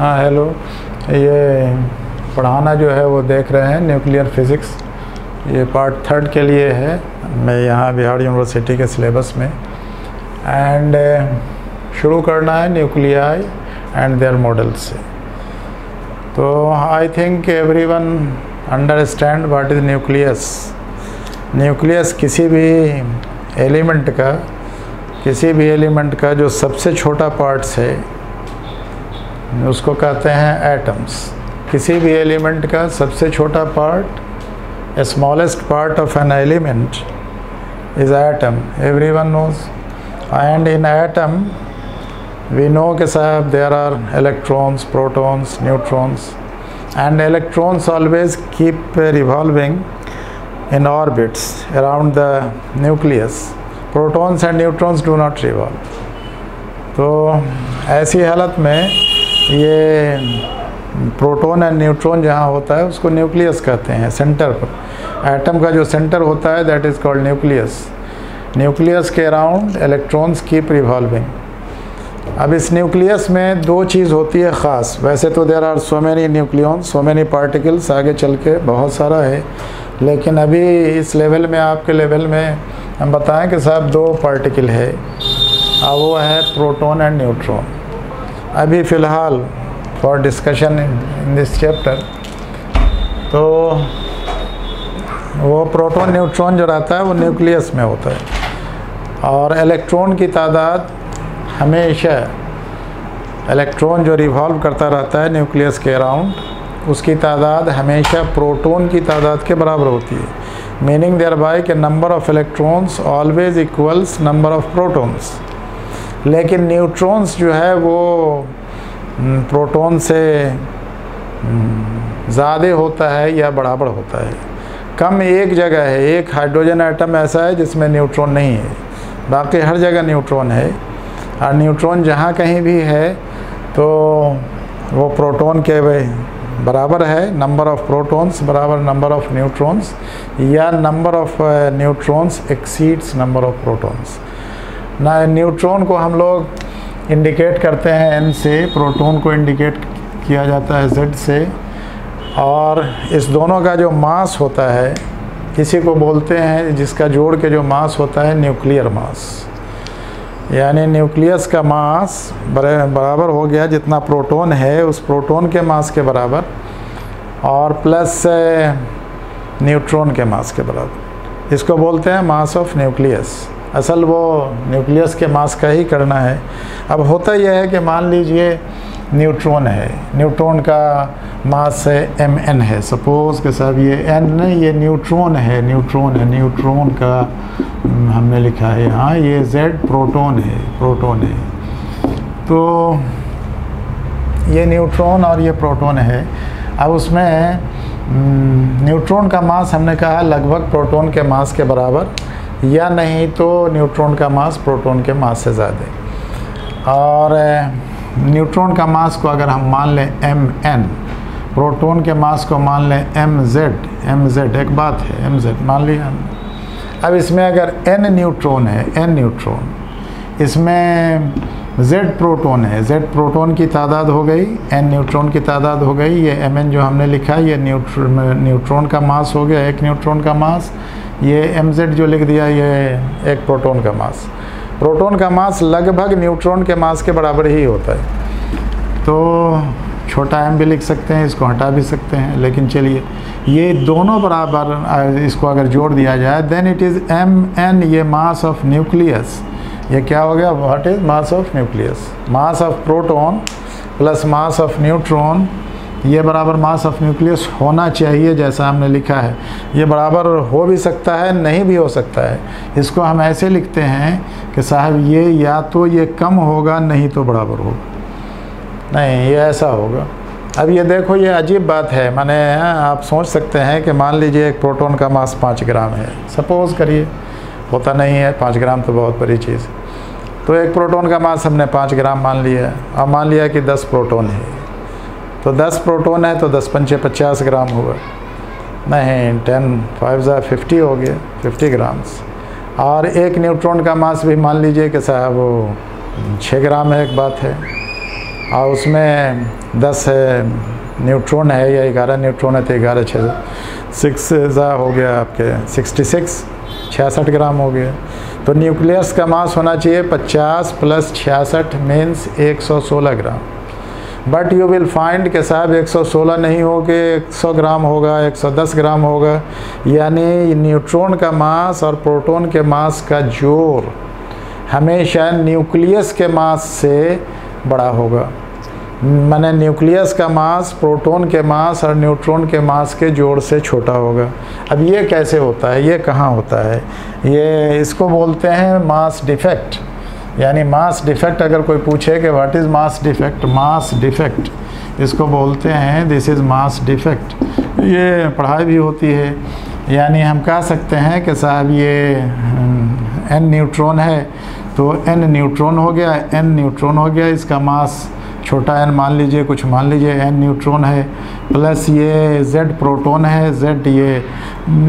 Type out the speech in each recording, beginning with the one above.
हाँ हेलो, ये पढ़ाना जो है वो देख रहे हैं न्यूक्लियर फिज़िक्स। ये पार्ट 3 के लिए है, मैं यहाँ बिहार यूनिवर्सिटी के सिलेबस में। एंड शुरू करना है न्यूक्लियाई एंड देयर मॉडल्स से। तो I think everyone understand what is nucleus. Nucleus किसी भी एलिमेंट का जो सबसे छोटा पार्ट्स है उसको कहते हैं एटम्स। किसी भी एलिमेंट का सबसे छोटा part, smallest part of an element is atom, everyone knows. And in atom we know कि साहब there are electrons, protons, neutrons, and electrons always keep revolving in orbits around the nucleus. Protons and neutrons do not revolve. तो ऐसी हालत में ये proton and neutron जहाँ होता है उसको न्यूक्लियस कहते हैं। सेंटर पर एटम का जो सेंटर होता है that is called nucleus. Nucleus के अराउंड इलेक्ट्रॉन्स कीप रिवॉल्विंग। अब इस न्यूक्लियस में दो चीज़ होती है ख़ास। वैसे तो there are so many nucleons, so many particles, आगे चल के बहुत सारा है, लेकिन अभी इस लेवल में, आपके लेवल में हम बताएं कि साहब दो पार्टिकल है, वो है प्रोटॉन एंड न्यूट्रॉन। अभी फ़िलहाल for discussion in this chapter तो वो प्रोटॉन न्यूट्रॉन जो रहता है वो न्यूक्लियस में होता है। और इलेक्ट्रॉन की तादाद हमेशा, इलेक्ट्रॉन जो रिवॉल्व करता रहता है न्यूक्लियस के अराउंड, उसकी तादाद हमेशा प्रोटॉन की तादाद के बराबर होती है। मीनिंग देयर बाय के number of electrons always equals number of protons. लेकिन न्यूट्रॉन्स जो है वो प्रोटॉन से ज़्यादा होता है या बराबर होता है। कम एक जगह है, एक हाइड्रोजन एटम ऐसा है जिसमें न्यूट्रॉन नहीं है, बाकी हर जगह न्यूट्रॉन है। और न्यूट्रॉन जहाँ कहीं भी है तो वो प्रोटॉन के बराबर है, नंबर ऑफ प्रोटॉन्स बराबर नंबर ऑफ न्यूट्रॉन्स, या number of neutrons exceeds number of protons. ना न्यूट्रॉन को हम लोग इंडिकेट करते हैं n से, प्रोटॉन को इंडिकेट किया जाता है z से। और इस दोनों का जो मास होता है, किसी को बोलते हैं जिसका जोड़ के जो मास होता है न्यूक्लियर मास, यानी न्यूक्लियस का मास बराबर हो गया जितना प्रोटॉन है उस प्रोटॉन के मास के बराबर, और प्लस न्यूट्रॉन के मास के बराबर। इसको बोलते हैं मास ऑफ न्यूक्लियस। असल वो न्यूक्लियस के मास का ही करना है। अब होता यह है कि मान लीजिए न्यूट्रॉन है, न्यूट्रॉन का मास mn है, सपोज़ कि साहब ये n नहीं, ये न्यूट्रॉन है, न्यूट्रॉन का हमने लिखा है यहाँ, ये z प्रोटॉन है। तो ये न्यूट्रॉन और ये प्रोटॉन है। अब उसमें न्यूट्रॉन का मास हमने कहा लगभग प्रोटॉन के मास के बराबर, या नहीं तो न्यूट्रॉन का मास प्रोटॉन के मास से ज़्यादा। और न्यूट्रॉन का मास को अगर हम मान लें mn, प्रोटॉन के मास को मान लें mz, एक बात है mz मान लिया। अब इसमें अगर n न्यूट्रॉन है, इसमें z प्रोटॉन है, z प्रोटॉन की तादाद हो गई, n न्यूट्रॉन की तादाद हो गई। ये mn जो हमने लिखा है ये न्यूट्रॉन का मास हो गया, एक न्यूट्रॉन का मास। ये mz जो लिख दिया ये एक प्रोटॉन का मास। प्रोटॉन का मास लगभग न्यूट्रॉन के मास के बराबर ही होता है। तो छोटा m भी लिख सकते हैं, इसको हटा भी सकते हैं, लेकिन चलिए ये दोनों बराबर, इसको अगर जोड़ दिया जाए देन इट इज़ mn, ये मास ऑफ न्यूक्लियस। ये क्या हो गया, what is mass of nucleus. Mass of proton plus mass of neutron, ये बराबर मास ऑफ न्यूक्लियस होना चाहिए जैसा हमने लिखा है। ये बराबर हो भी सकता है, नहीं भी हो सकता है। इसको हम ऐसे लिखते हैं कि साहब ये या तो ये कम होगा, नहीं तो बराबर होगा। नहीं, ये ऐसा होगा। अब ये देखो, ये अजीब बात है। माने आप सोच सकते हैं कि मान लीजिए एक प्रोटॉन का मास 5 ग्राम है, सपोज़ करिए, होता नहीं है, 5 ग्राम तो बहुत बड़ी चीज़। तो एक प्रोटॉन का मास हमने 5 ग्राम मान लिया। अब मान लिया कि 10 प्रोटॉन है, तो 10 प्रोटॉन है तो 10 पंचे 50 ग्राम हुआ। नहीं, 10 5 50 हो गया, 50 ग्राम्स। और एक न्यूट्रॉन का मास भी मान लीजिए कि साहब वो 6 ग्राम है, एक बात है। और उसमें 10 न्यूट्रॉन है या 11 न्यूट्रॉन है, तो 11 6 हो गया आपके 66 ग्राम हो गया। तो न्यूक्लियस का मास होना चाहिए 50 + 66 means 116 gram. But you will find कि साहब 116 नहीं हो के 100 ग्राम होगा, 110 ग्राम होगा। यानी न्यूट्रॉन का मास और प्रोटॉन के मास का जोड़ हमेशा न्यूक्लियस के मास से बड़ा होगा। माने न्यूक्लियस का मास प्रोटॉन के मास और न्यूट्रॉन के मास के जोड़ से छोटा होगा। अब ये कैसे होता है, ये कहाँ होता है? ये इसको बोलते हैं मास डिफेक्ट। यानी मास डिफेक्ट अगर कोई पूछे कि what is mass defect, mass defect इसको बोलते हैं, दिस इज़ मास डिफेक्ट। ये पढ़ाई भी होती है। यानी हम कह सकते हैं कि साहब ये n न्यूट्रॉन है तो n न्यूट्रॉन हो गया, n न्यूट्रॉन हो गया, इसका मास छोटा n मान लीजिए, कुछ मान लीजिए n न्यूट्रॉन है, प्लस ये z प्रोटॉन है, z ये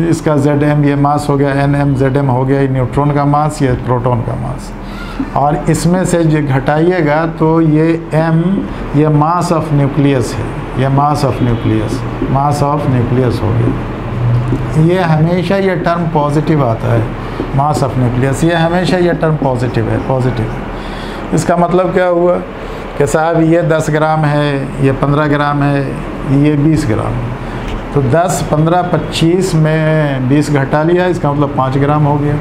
इसका zm ये मास हो गया, nm zm हो गया, ये न्यूट्रॉन का मास, ये प्रोटॉन का मास। और इसमें से जो घटाइएगा तो ये m ये मास ऑफ न्यूक्लियस है, ये मास of nucleus, mass of nucleus हो गया। ये हमेशा ये टर्म पॉजिटिव आता है, मास ऑफ न्यूक्लियस, ये हमेशा ये टर्म पॉजिटिव है, पॉजिटिव। इसका मतलब क्या हुआ कि साहब ये 10 ग्राम है, ये 15 ग्राम है, ये 20 ग्राम है। तो 10, 15, 25 में 20 घटा लिया, इसका मतलब 5 ग्राम हो गया।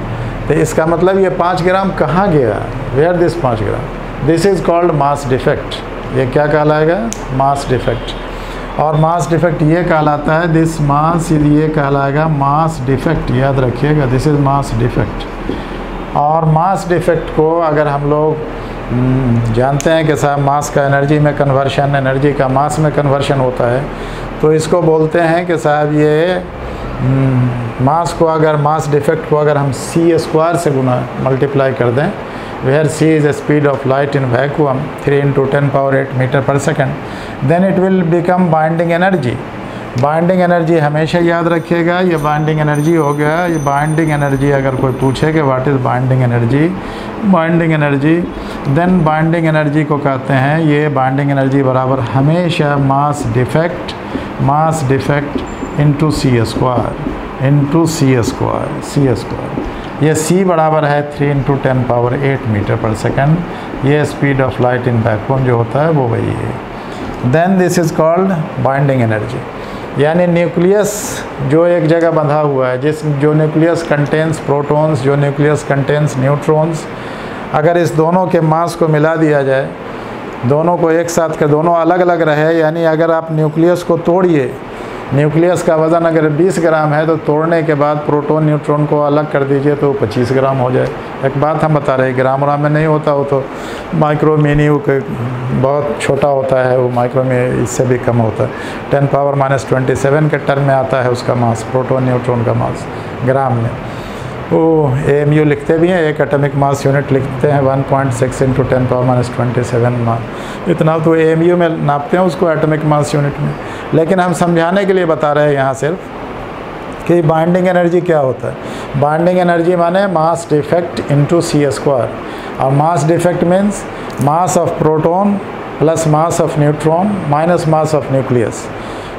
तो इसका मतलब ये 5 ग्राम कहाँ गया? Where this 5 gram? This is called mass defect. ये क्या कहलाएगा? Mass defect. और मास डिफेक्ट ये कहलाता है, दिस मास, ये कहलाएगा मास डिफेक्ट। याद रखिएगा, दिस इज़ मास डिफेक्ट। और मास डिफेक्ट को अगर हम लोग जानते हैं कि साहब मास का एनर्जी में कन्वर्शन, एनर्जी का मास में कन्वर्शन होता है, तो इसको बोलते हैं कि साहब ये मास को अगर, मास डिफेक्ट को अगर हम c² से गुना मल्टीप्लाई कर दें, where c is speed of light in vacuum 3 × 10⁸ metre पर second, then it will become binding energy. Binding energy हमेशा याद रखिएगा, ये बाइंडिंग एनर्जी हो गया। ये बाइंडिंग एनर्जी अगर कोई पूछे कि what is binding energy, binding energy, then binding energy को कहते हैं, ये बाइंडिंग एनर्जी बराबर हमेशा मास डिफेक्ट इंटू c²। ये c बराबर है 3 × 10⁸ मीटर पर सेकेंड। ये speed of light in vacuum जो होता है वो वही है। Then this is called binding energy. यानी न्यूक्लियस जो एक जगह बंधा हुआ है, जो न्यूक्लियस कंटेंस प्रोटॉन्स, जो न्यूक्लियस कंटेंस न्यूट्रॉन्स, अगर इस दोनों के मास को मिला दिया जाए, दोनों को एक साथ कर, दोनों अलग अलग रहे, यानी अगर आप न्यूक्लियस को तोड़िए, न्यूक्लियस का वज़न अगर 20 ग्राम है तो तोड़ने के बाद प्रोटॉन न्यूट्रॉन को अलग कर दीजिए तो 25 ग्राम हो जाए। एक बात हम बता रहे हैं, ग्राम में नहीं होता, वो तो माइक्रो मिनी बहुत छोटा होता है, वो माइक्रो में इससे भी कम होता है। 10⁻⁻27 के टर्म में आता है उसका मास, प्रोटॉन न्यूट्रॉन का मास ग्राम में। वो AMU लिखते भी हैं, एक एटॉमिक मास यूनिट लिखते हैं 1.6 × 10⁻27 मास। इतना तो AMU में नापते हैं उसको, एटॉमिक मास यूनिट में। लेकिन हम समझाने के लिए बता रहे हैं यहाँ सिर्फ कि बाइंडिंग एनर्जी क्या होता है। बाइंडिंग एनर्जी माने मास डिफेक्ट इंटू c²। और mass defect means mass of proton plus mass of neutron minus mass of nucleus.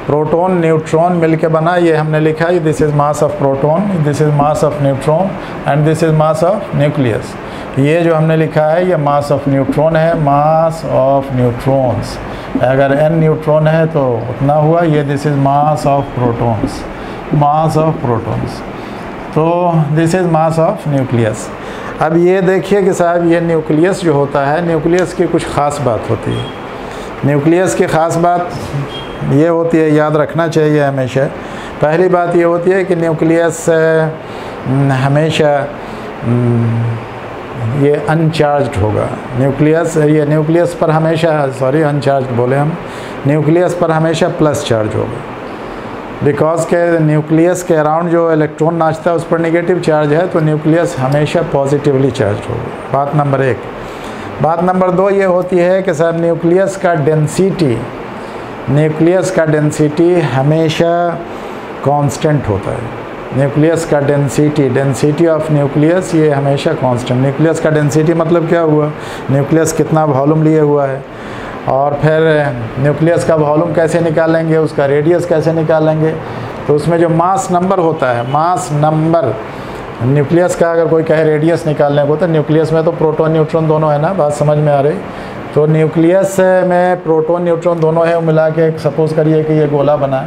Proton neutron मिलके बना, ये हमने लिखा है, this is mass of proton, this is mass of neutron and this is mass of nucleus. ये जो हमने लिखा है ये मास ऑफ न्यूट्रॉन है, मास ऑफ न्यूट्रॉन्स। अगर n न्यूट्रॉन है तो उतना हुआ, ये this is mass of protons, mass of protons. तो this is mass of nucleus. अब ये देखिए कि साहब ये न्यूक्लियस जो होता है, न्यूक्लियस की कुछ ख़ास बात होती है। न्यूक्लियस की ख़ास बात ये होती है, याद रखना चाहिए हमेशा। पहली बात ये होती है कि न्यूक्लियस हमेशा ये अनचार्ज्ड होगा। न्यूक्लियस पर हमेशा, सॉरी अनचार्ज्ड बोले हम, न्यूक्लियस पर हमेशा प्लस चार्ज होगा। बिकॉज के न्यूक्लियस के अराउंड जो इलेक्ट्रॉन नाचता है उस पर नेगेटिव चार्ज है, तो न्यूक्लियस हमेशा पॉजिटिवली चार्ज होगा। बात नंबर 1। बात नंबर 2 ये होती है कि सर न्यूक्लियस का डेंसिटी हमेशा कांस्टेंट होता है। न्यूक्लियस का डेंसिटी ऑफ न्यूक्लियस ये हमेशा कांस्टेंट। न्यूक्लियस का डेंसिटी मतलब क्या हुआ, न्यूक्लियस कितना वॉल्यूम लिए हुआ है। और फिर न्यूक्लियस का वॉल्यूम कैसे निकालेंगे, उसका रेडियस कैसे निकालेंगे। तो उसमें जो मास नंबर होता है, मास नंबर, न्यूक्लियस का अगर कोई कहे रेडियस निकालने को, तो न्यूक्लियस में तो प्रोटॉन न्यूट्रॉन दोनों है ना, बात समझ में आ रही। तो न्यूक्लियस में प्रोटॉन न्यूट्रॉन दोनों है, मिला के सपोज करिए कि ये गोला बना,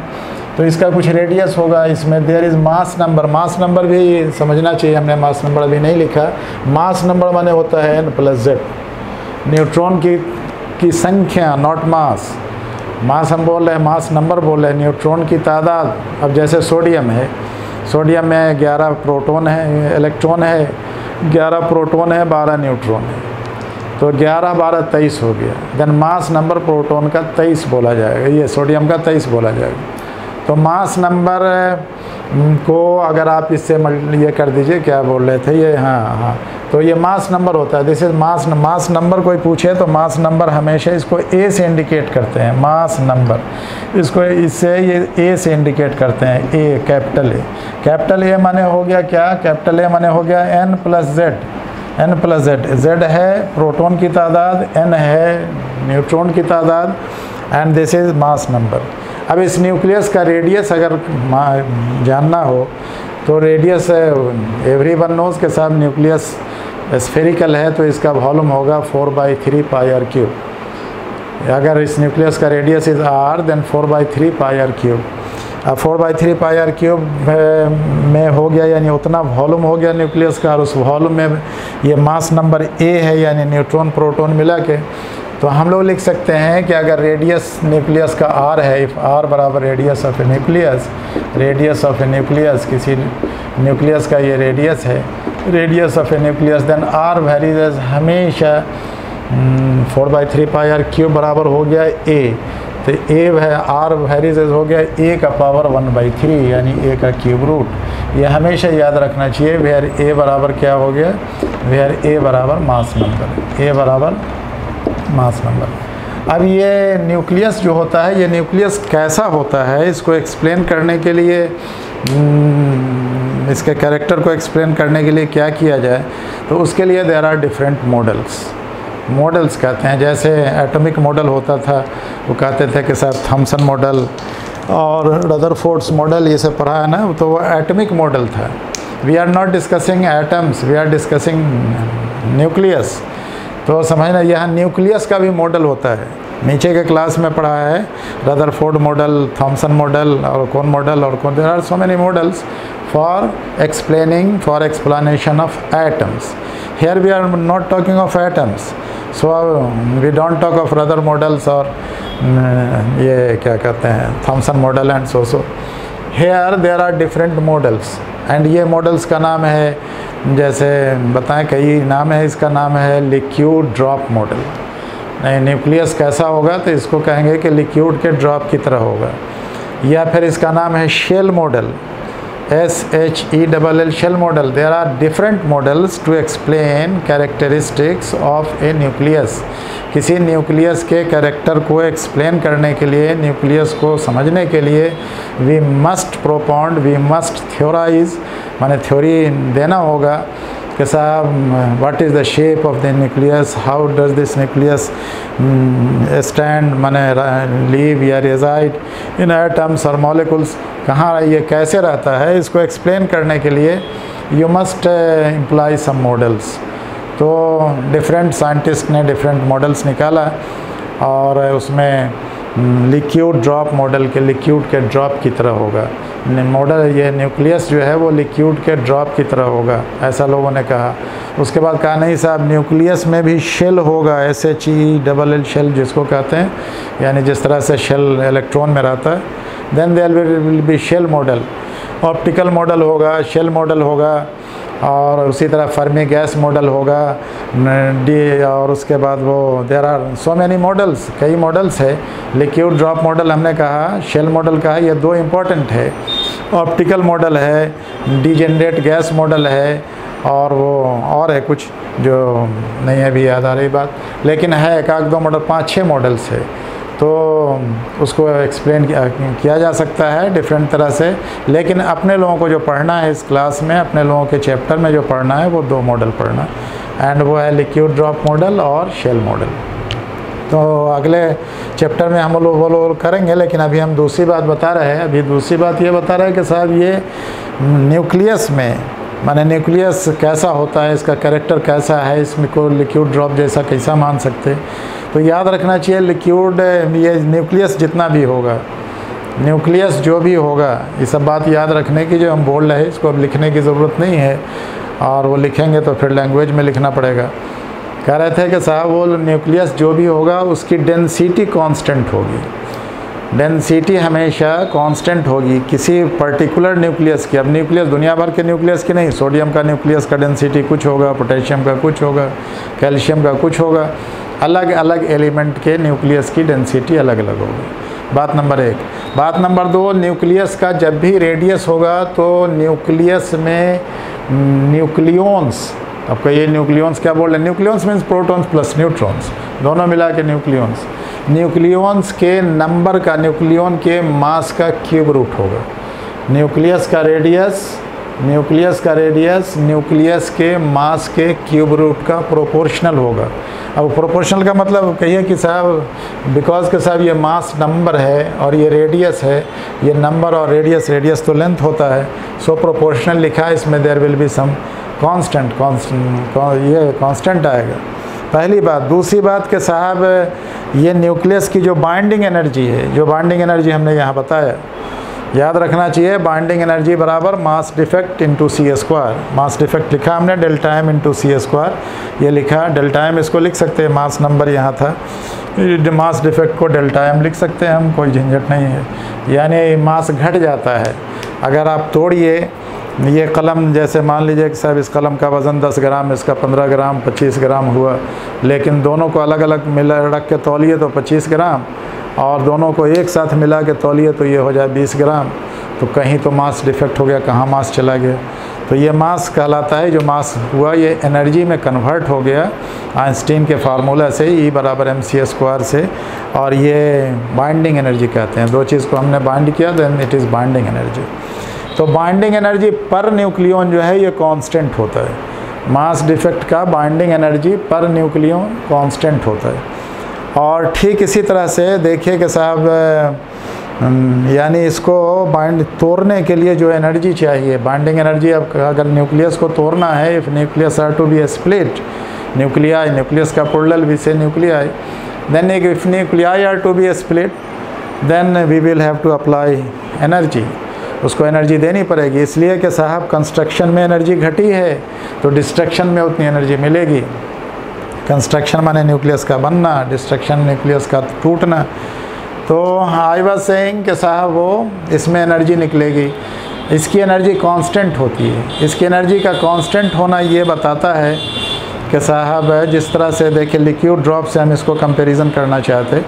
तो इसका कुछ रेडियस होगा। इसमें there is mass number, mass number भी समझना चाहिए, हमने मास नंबर अभी नहीं लिखा। मास नंबर माने होता है n+z, न्यूट्रॉन की संख्या, नॉट मास। मास हम बोल रहे हैं, मास नंबर बोल रहे हैं, न्यूट्रॉन की तादाद। अब जैसे सोडियम है, सोडियम में 11 प्रोटॉन है, इलेक्ट्रॉन है, 11 प्रोटॉन है, 12 न्यूट्रॉन है, तो 11 12 23 हो गया। देन मास नंबर प्रोटॉन का 23 बोला जाएगा, ये सोडियम का 23 बोला जाएगा। तो मास नंबर को अगर आप इससे ये कर दीजिए, क्या बोल रहे थे ये, हाँ, तो ये मास नंबर होता है। दिस इज मास नंबर कोई पूछे तो मास नंबर हमेशा इसको ए से इंडिकेट करते हैं, मास नंबर इसको इससे ये ए से इंडिकेट करते हैं, ए, कैपिटल ए। कैपिटल ए माने हो गया क्या, कैपिटल ए माने हो गया n+z, n+z, z है प्रोटॉन की तादाद, n है न्यूट्रॉन की तादाद, and this is mass number. अब इस न्यूक्लियस का रेडियस अगर जानना हो तो रेडियस एवरीवन नोज के साथ न्यूक्लियस स्फेरिकल है, तो इसका वॉल्यूम होगा 4/3 πr³। अगर इस न्यूक्लियस का radius is r, then 4/3 πr³। अब 4/3 πr³ में हो गया, यानी उतना वॉल्यूम हो गया न्यूक्लियस का, और उस वॉल्यूम में ये मास नंबर a है, यानी न्यूट्रॉन प्रोटॉन मिला के। तो हम लोग लिख सकते हैं कि अगर रेडियस न्यूक्लियस का r है, इफ़ r बराबर radius of a nucleus, radius of a nucleus, किसी न्यूक्लियस का ये रेडियस है, radius of a nucleus, then r varies as हमेशा 4/3 πr³ बराबर हो गया a। तो a है, r वेरीज एज हो गया a का पावर 1/3, यानी a का क्यूब रूट। ये हमेशा याद रखना चाहिए। वेयर a बराबर क्या हो गया, वेयर a बराबर मास नंबर, a बराबर मास नंबर। अब ये न्यूक्लियस जो होता है, ये न्यूक्लियस कैसा होता है, इसको एक्सप्लेन करने के लिए, इसके कैरेक्टर को एक्सप्लेन करने के लिए क्या किया जाए, तो उसके लिए देयर आर डिफरेंट मॉडल्स कहते हैं। जैसे एटॉमिक मॉडल होता था, वो कहते थे कि सर थॉमसन मॉडल और रदरफोर्ड्स मॉडल, ये सब पढ़ा है ना, तो वो एटॉमिक मॉडल था। We are not discussing atoms, we are discussing nucleus. तो समझना, यहाँ न्यूक्लियस का भी मॉडल होता है। नीचे के क्लास में पढ़ा है रदरफोर्ड मॉडल, थॉमसन मॉडल और कौन मॉडल और कौन, there are so many models for explanation of atoms. Here we are not talking of atoms, so we don't talk of rather models और ये क्या कहते हैं Thomson model and so. Here there are different models, and ये models का नाम है, जैसे बताएं कई नाम है, इसका नाम है लिक्विड ड्रॉप मॉडल। नहीं, न्यूक्लियस कैसा होगा तो इसको कहेंगे कि लिक्विड के ड्रॉप की तरह होगा। या फिर इसका नाम है shell model, SHELL shell model. There are different models to explain characteristics of a nucleus. किसी न्यूक्लियस के कैरेक्टर को एक्सप्लेन करने के लिए, न्यूक्लियस को समझने के लिए, we must propound, we must theorize, माने थ्योरी देना होगा कि साहब what is the shape of the nucleus, how does this nucleus stand, माने लीव या रेजाइड इन एटम्स और मॉलिक्यूल्स, कहाँ ये कैसे रहता है, इसको एक्सप्लेन करने के लिए you must imply some models. तो डिफरेंट साइंटिस्ट ने डिफरेंट मॉडल्स निकाला, और उसमें लिक्विड ड्रॉप मॉडल के लिक्विड के ड्रॉप की तरह होगा मॉडल, ये न्यूक्लियस जो है वो लिक्विड के ड्रॉप की तरह होगा, ऐसा लोगों ने कहा। उसके बाद कहा नहीं साहब, न्यूक्लियस में भी शेल होगा, SHELL शेल जिसको कहते हैं, यानी जिस तरह से शेल इलेक्ट्रॉन में रहता है। Then there will be shell model, optical model होगा, शेल मॉडल होगा, और उसी तरह फर्मी गैस मॉडल होगा डी, और उसके बाद वो there are so many models, कई मॉडल्स है। लिक्विड ड्रॉप मॉडल हमने कहा, शेल मॉडल कहा, ये दो इम्पोर्टेंट है। ऑप्टिकल मॉडल है, डीजेनरेट गैस मॉडल है, और वो और है कुछ जो नहीं है भी याद आ रही बात, लेकिन है एक आध दो मॉडल, 5-6 मॉडल्स है। तो उसको एक्सप्लेन किया जा सकता है डिफरेंट तरह से, लेकिन अपने लोगों को जो पढ़ना है इस क्लास में, अपने लोगों के चैप्टर में जो पढ़ना है वो 2 मॉडल पढ़ना, एंड वो है लिक्विड ड्रॉप मॉडल और शेल मॉडल। तो अगले चैप्टर में हम लोग वो करेंगे, लेकिन अभी हम दूसरी बात बता रहे हैं। अभी दूसरी बात ये बता रहे हैं कि साहब ये न्यूक्लियस में, माने न्यूक्लियस कैसा होता है, इसका कैरेक्टर कैसा है, इसमें को लिक्विड ड्रॉप जैसा कैसा मान सकते। तो याद रखना चाहिए लिक्विड, ये न्यूक्लियस जितना भी होगा, न्यूक्लियस जो भी होगा, ये सब बात याद रखने की जो हम बोल रहे हैं, इसको अब लिखने की ज़रूरत नहीं है, और वो लिखेंगे तो फिर लैंग्वेज में लिखना पड़ेगा। कह रहे थे कि साहब वो न्यूक्लियस जो भी होगा उसकी डेंसिटी कांस्टेंट होगी। डेंसिटी हमेशा कांस्टेंट होगी किसी पर्टिकुलर न्यूक्लियस की। अब न्यूक्लियस दुनिया भर के न्यूक्लियस की नहीं, सोडियम का न्यूक्लियस का डेंसिटी कुछ होगा, पोटेशियम का कुछ होगा, कैल्शियम का कुछ होगा, अलग अलग एलिमेंट के न्यूक्लियस की डेंसिटी अलग अलग होगी। बात नंबर 1। बात नंबर 2, न्यूक्लियस का जब भी रेडियस होगा तो न्यूक्लियस में न्यूक्लियॉन्स, आपका ये न्यूक्लियॉन्स क्या बोल रहे हैं, nucleons means protons plus neutrons, दोनों मिला के न्यूक्लियॉन्स। न्यूक्लियॉन्स के नंबर का न्यूक्लियॉन के मास का क्यूब रूट होगा। न्यूक्लियस का रेडियस न्यूक्लियस के मास के क्यूब रूट का प्रोपोर्शनल होगा। अब प्रोपोर्शनल का मतलब कहिए कि साहब बिकॉज के साहब ये मास नंबर है और ये रेडियस है, ये नंबर और रेडियस तो लेंथ होता है, सो प्रोपोर्शनल लिखा है, इसमें there will be some constant, ये कांस्टेंट आएगा, पहली बात। दूसरी बात के साहब ये न्यूक्लियस की जो बाइंडिंग एनर्जी है, जो बाइंडिंग एनर्जी हमने यहाँ बताया, याद रखना चाहिए बाइंडिंग एनर्जी बराबर mass defect into c²। Mass defect लिखा हमने डेल्टा m इंटू c², ये लिखा डेल्टा m, इसको लिख सकते हैं, मास नंबर यहाँ था, मास डिफेक्ट को डेल्टा m लिख सकते हैं हम, कोई झंझट नहीं है। यानी मास घट जाता है। अगर आप तोड़िए ये कलम, जैसे मान लीजिए कि साहब इस कलम का वज़न 10 ग्राम, इसका 15 ग्राम 25 ग्राम हुआ, लेकिन दोनों को अलग अलग मिला रख के तौलिए तो 25 ग्राम, और दोनों को एक साथ मिला के तौलिए तो ये हो जाए 20 ग्राम। तो कहीं तो मास डिफेक्ट हो गया, कहाँ मास चला गया। तो ये मास कहलाता है, जो मास हुआ ये एनर्जी में कन्वर्ट हो गया आइंस्टीन के फार्मूला से, E बराबर mc² से, और ये बाइंडिंग एनर्जी कहते हैं। दो चीज़ को हमने बाइंड किया, then it is binding energy. तो बाइंडिंग एनर्जी पर न्यूक्लियन जो है ये कांस्टेंट होता है। मास डिफेक्ट का बाइंडिंग एनर्जी पर न्यूक्लियन कांस्टेंट होता है। और ठीक इसी तरह से देखिए कि साहब यानी इसको बाइंड तोड़ने के लिए जो एनर्जी चाहिए, बाइंडिंग एनर्जी, अब अगर न्यूक्लियस को तोड़ना है, if nucleus are to be split, nuclei, nucleus का प्लूरल भी say nuclei, then if nuclei are to be split then we will have to apply energy, उसको एनर्जी देनी पड़ेगी। इसलिए कि साहब कंस्ट्रक्शन में एनर्जी घटी है तो डिस्ट्रक्शन में उतनी एनर्जी मिलेगी। कंस्ट्रक्शन माने न्यूक्लियस का बनना, डिस्ट्रक्शन न्यूक्लियस का टूटना। तो आई वाज सेइंग कि साहब वो इसमें एनर्जी निकलेगी, इसकी एनर्जी कांस्टेंट होती है। इसकी एनर्जी का कांस्टेंट होना ये बताता है कि साहब जिस तरह से देखिए लिक्विड ड्रॉप से हम इसको कंपैरिजन करना चाहते,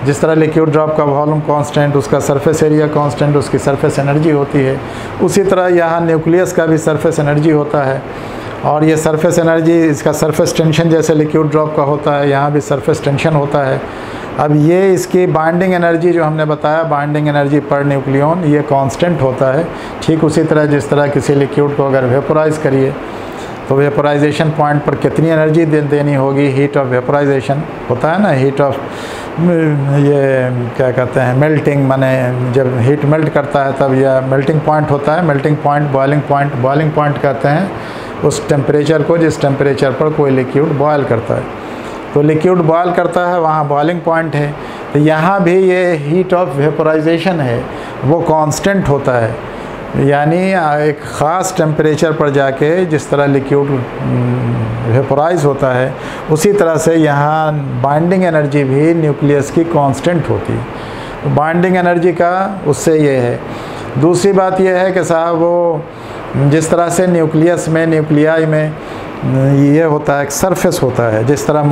जिस तरह लिक्विड ड्रॉप का वॉल्यूम कांस्टेंट, उसका सरफेस एरिया कांस्टेंट, उसकी सरफेस एनर्जी होती है, उसी तरह यहाँ न्यूक्लियस का भी सरफेस एनर्जी होता है। और ये सरफेस एनर्जी, इसका सरफेस टेंशन जैसे लिक्विड ड्रॉप का होता है, यहाँ भी सरफेस टेंशन होता है। अब ये इसकी बाइंडिंग एनर्जी जो हमने बताया, बाइंडिंग एनर्जी पर न्यूक्लियन, ये कांस्टेंट होता है। ठीक उसी तरह जिस तरह किसी लिक्विड को अगर वेपोराइज़ करिए तो वेपोराइजेशन पॉइंट पर कितनी एनर्जी देनी होगी, हीट ऑफ वेपोराइजेशन होता है ना, हीट ऑफ ये क्या कहते हैं मेल्टिंग, माने जब हीट मेल्ट करता है तब यह मेल्टिंग पॉइंट होता है। मेल्टिंग पॉइंट, बॉइलिंग पॉइंट कहते हैं उस टेम्परेचर को जिस टेम्परेचर पर कोई लिक्विड बॉयल करता है। तो लिक्विड बॉयल करता है, वहाँ बॉइलिंग पॉइंट है। तो यहाँ भी ये हीट ऑफ वेपोराइजेशन है, वो कांस्टेंट होता है। यानी एक ख़ास टेम्परेचर पर जाके जिस तरह लिक्विड वेपोराइज होता है, उसी तरह से यहाँ बाइंडिंग एनर्जी भी न्यूक्लियस की कांस्टेंट होती है। बाइंडिंग एनर्जी का उससे ये है। दूसरी बात यह है कि साहब वो जिस तरह से न्यूक्लियस में, न्यूक्लियाई में ये होता है, एक सरफेस होता है, जिस तरह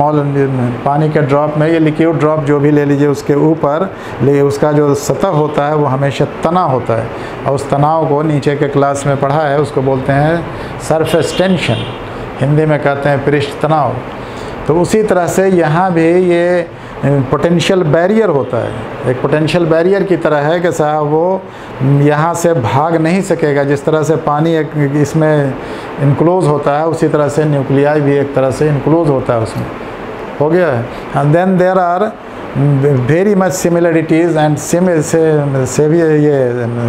पानी के ड्रॉप में, ये लिक्विड ड्रॉप जो भी ले लीजिए, उसके ऊपर उसका जो सतह होता है वो हमेशा तना होता है, और उस तनाव को नीचे के क्लास में पढ़ा है, उसको बोलते हैं सरफेस टेंशन, हिंदी में कहते हैं पृष्ठ तनाव। तो उसी तरह से यहाँ भी ये पोटेंशियल बैरियर होता है, एक पोटेंशियल बैरियर की तरह है कि साहब वो यहाँ से भाग नहीं सकेगा। जिस तरह से पानी एक इसमें इनक्लोज होता है, उसी तरह से न्यूक्लियाई भी एक तरह से इनक्लोज होता है उसमें। हो गया है। And then there are very much similarities and ये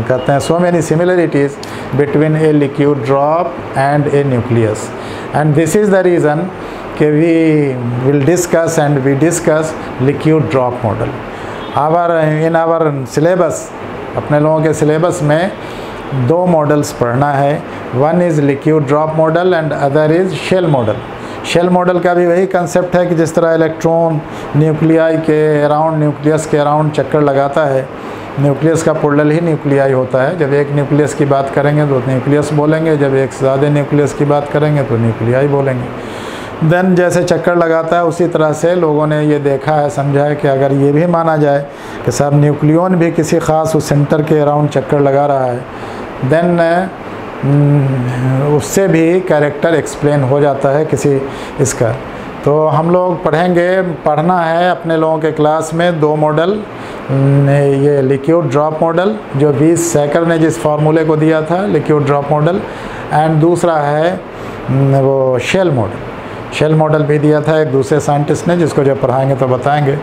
कहते हैं so many similarities between a liquid drop and a nucleus, and this is the reason कि we will discuss and we discuss liquid drop model in our syllabus. अपने लोगों के syllabus में 2 models पढ़ना है, one is liquid drop model and other is shell model. Shell model का भी वही कंसेप्ट है कि जिस तरह इलेक्ट्रॉन न्यूक्लियाई के अराउंड, न्यूक्लियस के अराउंड चक्कर लगाता है, न्यूक्लियस का पुर्डल ही न्यूक्लियाई होता है। जब एक न्यूक्लियस की बात करेंगे तो न्यूक्लियस बोलेंगे, जब एक से ज़्यादा न्यूक्लियस की बात करेंगे तो न्यूक्लियाई बोलेंगे। देन जैसे चक्कर लगाता है उसी तरह से लोगों ने ये देखा है, समझा है कि अगर ये भी माना जाए कि सब न्यूक्लियन भी किसी ख़ास उस सेंटर के अराउंड चक्कर लगा रहा है, देन उससे भी कैरेक्टर एक्सप्लेन हो जाता है किसी इसका। तो हम लोग पढ़ना है अपने लोगों के क्लास में 2 मॉडल, ये लिक्विड ड्रॉप मॉडल जो वीस सेकर ने जिस फार्मूले को दिया था लिक्विड ड्रॉप मॉडल, एंड दूसरा है वो शेल मॉडल। शेल मॉडल भी दिया था एक दूसरे साइंटिस्ट ने, जिसको जब पढ़ाएंगे तो बताएंगे।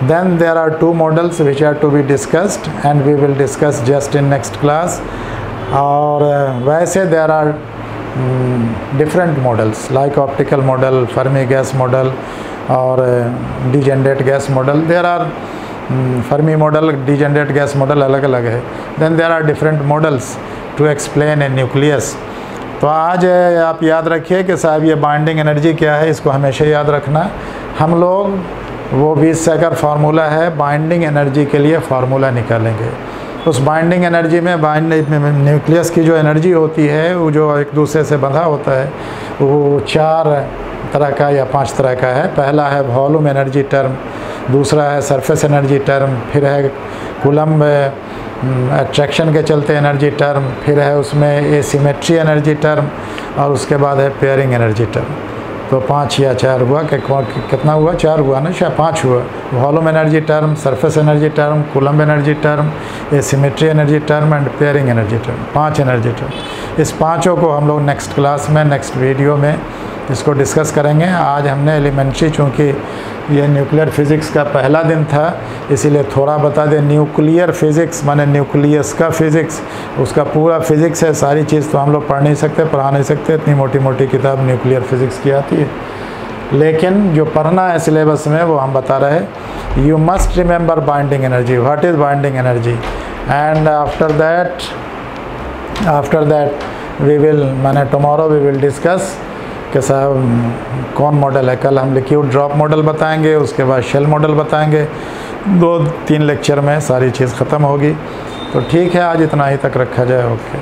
Then there are 2 models which are to be discussed and we will discuss just in next class. और वैसे there are different models like optical model, Fermi gas model और degenerate gas model. There are Fermi model, degenerate gas model अलग अलग है। Then there are different models to explain a nucleus. तो आज आप याद रखिए कि साहब ये बाइंडिंग एनर्जी क्या है, इसको हमेशा याद रखना। हम लोग वो 20 सेकर फार्मूला है, बाइंडिंग एनर्जी के लिए फार्मूला निकालेंगे। उस बाइंडिंग एनर्जी में न्यूक्लियस की जो एनर्जी होती है वो जो एक दूसरे से बंधा होता है वो 4 तरह का या 5 तरह का है। पहला है वॉल्यूम एनर्जी टर्म, दूसरा है सरफेस एनर्जी टर्म, फिर है कूलम्ब अट्रैक्शन के चलते एनर्जी टर्म, फिर है उसमें एसिमेट्री एनर्जी टर्म, और उसके बाद है पेयरिंग एनर्जी टर्म। तो 5 या 4 हुआ, कितना हुआ? 4 हुआ ना, शायद 5 हुआ। Volume energy term, surface energy term, coulomb energy term, asymmetry energy term and pairing energy term, 5 energy term. इस पाँचों को हम लोग नेक्स्ट क्लास में, नेक्स्ट वीडियो में इसको डिस्कस करेंगे। आज हमने एलिमेंट्री, चूँकि ये न्यूक्लियर फिज़िक्स का पहला दिन था इसीलिए थोड़ा बता दें। न्यूक्लियर फिज़िक्स माने न्यूक्लियस का फिज़िक्स, उसका पूरा फिज़िक्स है। सारी चीज़ तो हम लोग पढ़ नहीं सकते, पढ़ा नहीं सकते, इतनी मोटी मोटी किताब न्यूक्लियर फिज़िक्स की आती है। लेकिन जो पढ़ना है सिलेबस में वो हम बता रहे हैं। You must remember binding energy, what is binding energy, and after that we will माने टुमारो वी विल डिस्कस कि साहब कौन मॉडल है। कल हम लिक्विड ड्रॉप मॉडल बताएंगे, उसके बाद शेल मॉडल बताएंगे। 2-3 लेक्चर में सारी चीज़ ख़त्म होगी। तो ठीक है, आज इतना ही तक रखा जाए। ओके।